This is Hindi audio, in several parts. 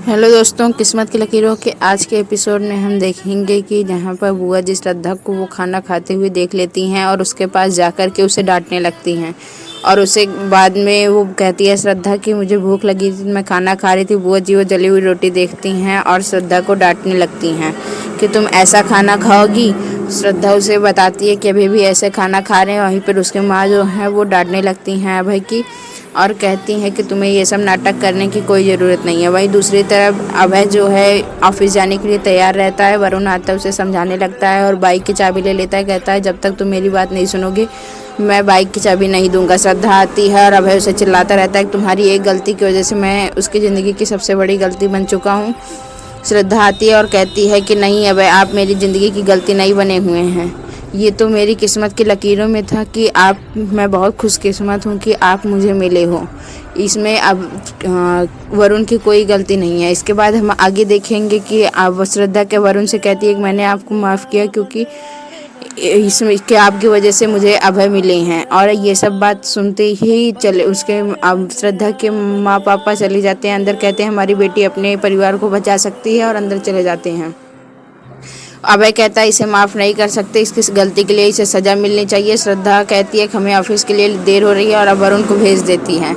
हेलो दोस्तों, किस्मत की लकीरों के आज के एपिसोड में हम देखेंगे कि जहाँ पर बुआ जी श्रद्धा को वो खाना खाते हुए देख लेती हैं और उसके पास जाकर के उसे डांटने लगती हैं। और उसे बाद में वो कहती है श्रद्धा कि मुझे भूख लगी थी, मैं खाना खा रही थी। बुआ जी वो जली हुई रोटी देखती हैं और श्रद्धा को डांटने लगती हैं कि तुम ऐसा खाना खाओगी। श्रद्धा उसे बताती है कि अभी भी ऐसे खाना खा रहे हैं। वहीं पर उसकी माँ जो है वो डांटने लगती हैं अभय की और कहती हैं कि तुम्हें ये सब नाटक करने की कोई ज़रूरत नहीं है। वहीं दूसरी तरफ अभय जो है ऑफिस जाने के लिए तैयार रहता है। वरुण आता है, उसे समझाने लगता है और बाइक की चाबी ले लेता है। कहता है जब तक तुम मेरी बात नहीं सुनोगे मैं बाइक की चाबी नहीं दूंगा। श्रद्धा आती है और अभय उसे चिल्लाता रहता है कि तुम्हारी एक गलती की वजह से मैं उसकी ज़िंदगी की सबसे बड़ी गलती बन चुका हूँ। श्रद्धा आती है और कहती है कि नहीं अभय, आप मेरी ज़िंदगी की गलती नहीं बने हुए हैं। ये तो मेरी किस्मत की लकीरों में था कि मैं बहुत खुशकिस्मत हूँ कि आप मुझे मिले हो। इसमें अब वरुण की कोई गलती नहीं है। इसके बाद हम आगे देखेंगे कि अब श्रद्धा के वरुण से कहती है कि मैंने आपको माफ़ किया क्योंकि इसमें कि आपकी वजह से मुझे अभय मिले हैं। और ये सब बात सुनते ही चले उसके अब श्रद्धा के माँ पापा चले जाते हैं अंदर। कहते हैं हमारी बेटी अपने परिवार को बचा सकती है और अंदर चले जाते हैं। अभय कहता है इसे माफ़ नहीं कर सकते, इसकी गलती के लिए इसे सज़ा मिलनी चाहिए। श्रद्धा कहती है कि हमें ऑफिस के लिए देर हो रही है और अब वरुण को भेज देती हैं।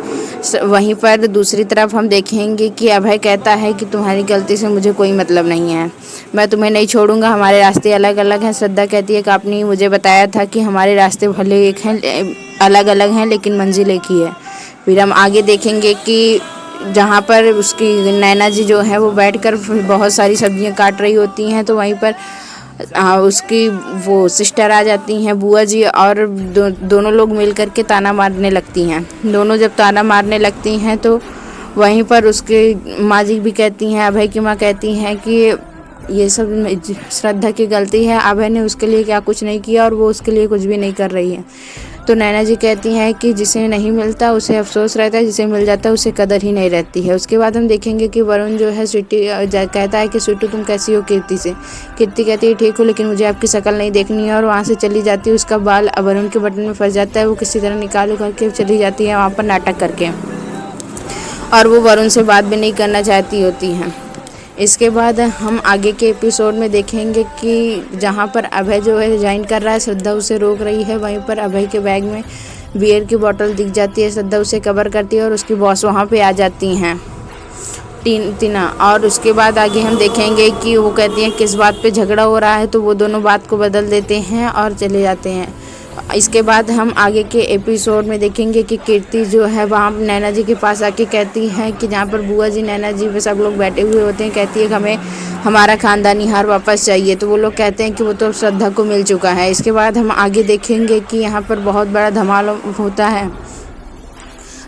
वहीं पर दूसरी तरफ हम देखेंगे कि अभय कहता है कि तुम्हारी गलती से मुझे कोई मतलब नहीं है, मैं तुम्हें नहीं छोड़ूंगा, हमारे रास्ते अलग अलग हैं। श्रद्धा कहती है कि आपने मुझे बताया था कि हमारे रास्ते भले एक हैं अलग अलग हैं लेकिन मंजिल एक ही है। फिर हम आगे देखेंगे कि जहाँ पर उसकी नैना जी जो है वो बैठकर बहुत सारी सब्जियां काट रही होती हैं, तो वहीं पर उसकी वो सिस्टर आ जाती हैं बुआ जी और दोनों लोग मिल कर के ताना मारने लगती हैं। दोनों जब ताना मारने लगती हैं तो वहीं पर उसके माँ जी भी कहती हैं, अभय की माँ कहती हैं कि ये सब श्रद्धा की गलती है, अभय ने उसके लिए क्या कुछ नहीं किया और वो उसके लिए कुछ भी नहीं कर रही है। तो नैना जी कहती हैं कि जिसे नहीं मिलता उसे अफसोस रहता है, जिसे मिल जाता है उसे कदर ही नहीं रहती है। उसके बाद हम देखेंगे कि वरुण जो है स्वीटी कहता है कि स्वीटू तुम कैसी हो कीर्ति से। कीर्ति कहती है ठीक हो लेकिन मुझे आपकी शक्ल नहीं देखनी है और वहाँ से चली जाती है। उसका बाल वरुण के बटन में फंस जाता है, वो किसी तरह निकाल करके चली जाती है वहाँ पर नाटक करके, और वो वरुण से बात भी नहीं करना चाहती होती हैं। इसके बाद हम आगे के एपिसोड में देखेंगे कि जहाँ पर अभय जो है रिजाइन कर रहा है, श्रद्धा उसे रोक रही है। वहीं पर अभय के बैग में बियर की बोतल दिख जाती है। श्रद्धा उसे कवर करती है और उसकी बॉस वहाँ पे आ जाती हैं टीना। और उसके बाद आगे हम देखेंगे कि वो कहती हैं किस बात पे झगड़ा हो रहा है, तो वो दोनों बात को बदल देते हैं और चले जाते हैं। इसके बाद हम आगे के एपिसोड में देखेंगे कि कीर्ति जो है वहाँ नैना जी के पास आके कहती है कि जहाँ पर बुआ जी नैना जी पे सब लोग बैठे हुए होते हैं, कहती है कि हमें हमारा ख़ानदानी हार वापस चाहिए। तो वो लोग कहते हैं कि वो तो श्रद्धा को मिल चुका है। इसके बाद हम आगे देखेंगे कि यहाँ पर बहुत बड़ा धमाल होता है।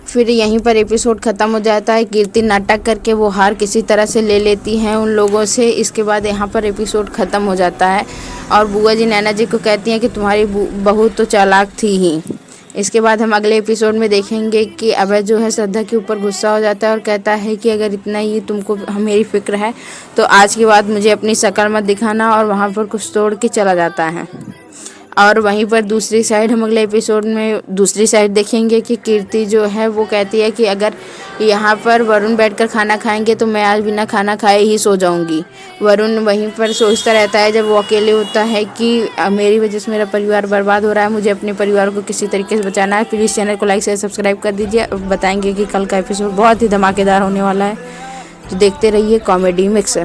फिर यहीं पर एपिसोड ख़त्म हो जाता है। कीर्ति नाटक करके वो हार किसी तरह से ले लेती हैं उन लोगों से। इसके बाद यहाँ पर एपिसोड ख़त्म हो जाता है और बुआ जी नैना जी को कहती हैं कि तुम्हारी बहू तो चालाक थी ही। इसके बाद हम अगले एपिसोड में देखेंगे कि अभय जो है श्रद्धा के ऊपर गुस्सा हो जाता है और कहता है कि अगर इतना ही तुमको मेरी फिक्र है तो आज के बाद मुझे अपनी शक्ल मत दिखाना, और वहाँ पर कुछ तोड़ के चला जाता है। और वहीं पर दूसरी साइड हम अगले एपिसोड में दूसरी साइड देखेंगे कि कीर्ति जो है वो कहती है कि अगर यहाँ पर वरुण बैठकर खाना खाएंगे तो मैं आज बिना खाना खाए ही सो जाऊंगी। वरुण वहीं पर सोचता रहता है जब वो अकेले होता है कि मेरी वजह से मेरा परिवार बर्बाद हो रहा है, मुझे अपने परिवार को किसी तरीके से बचाना है। प्लीज़ चैनल को लाइक शेयर सब्सक्राइब कर दीजिए। बताएंगे कि कल का एपिसोड बहुत ही धमाकेदार होने वाला है, तो देखते रहिए कॉमेडी मिक्स।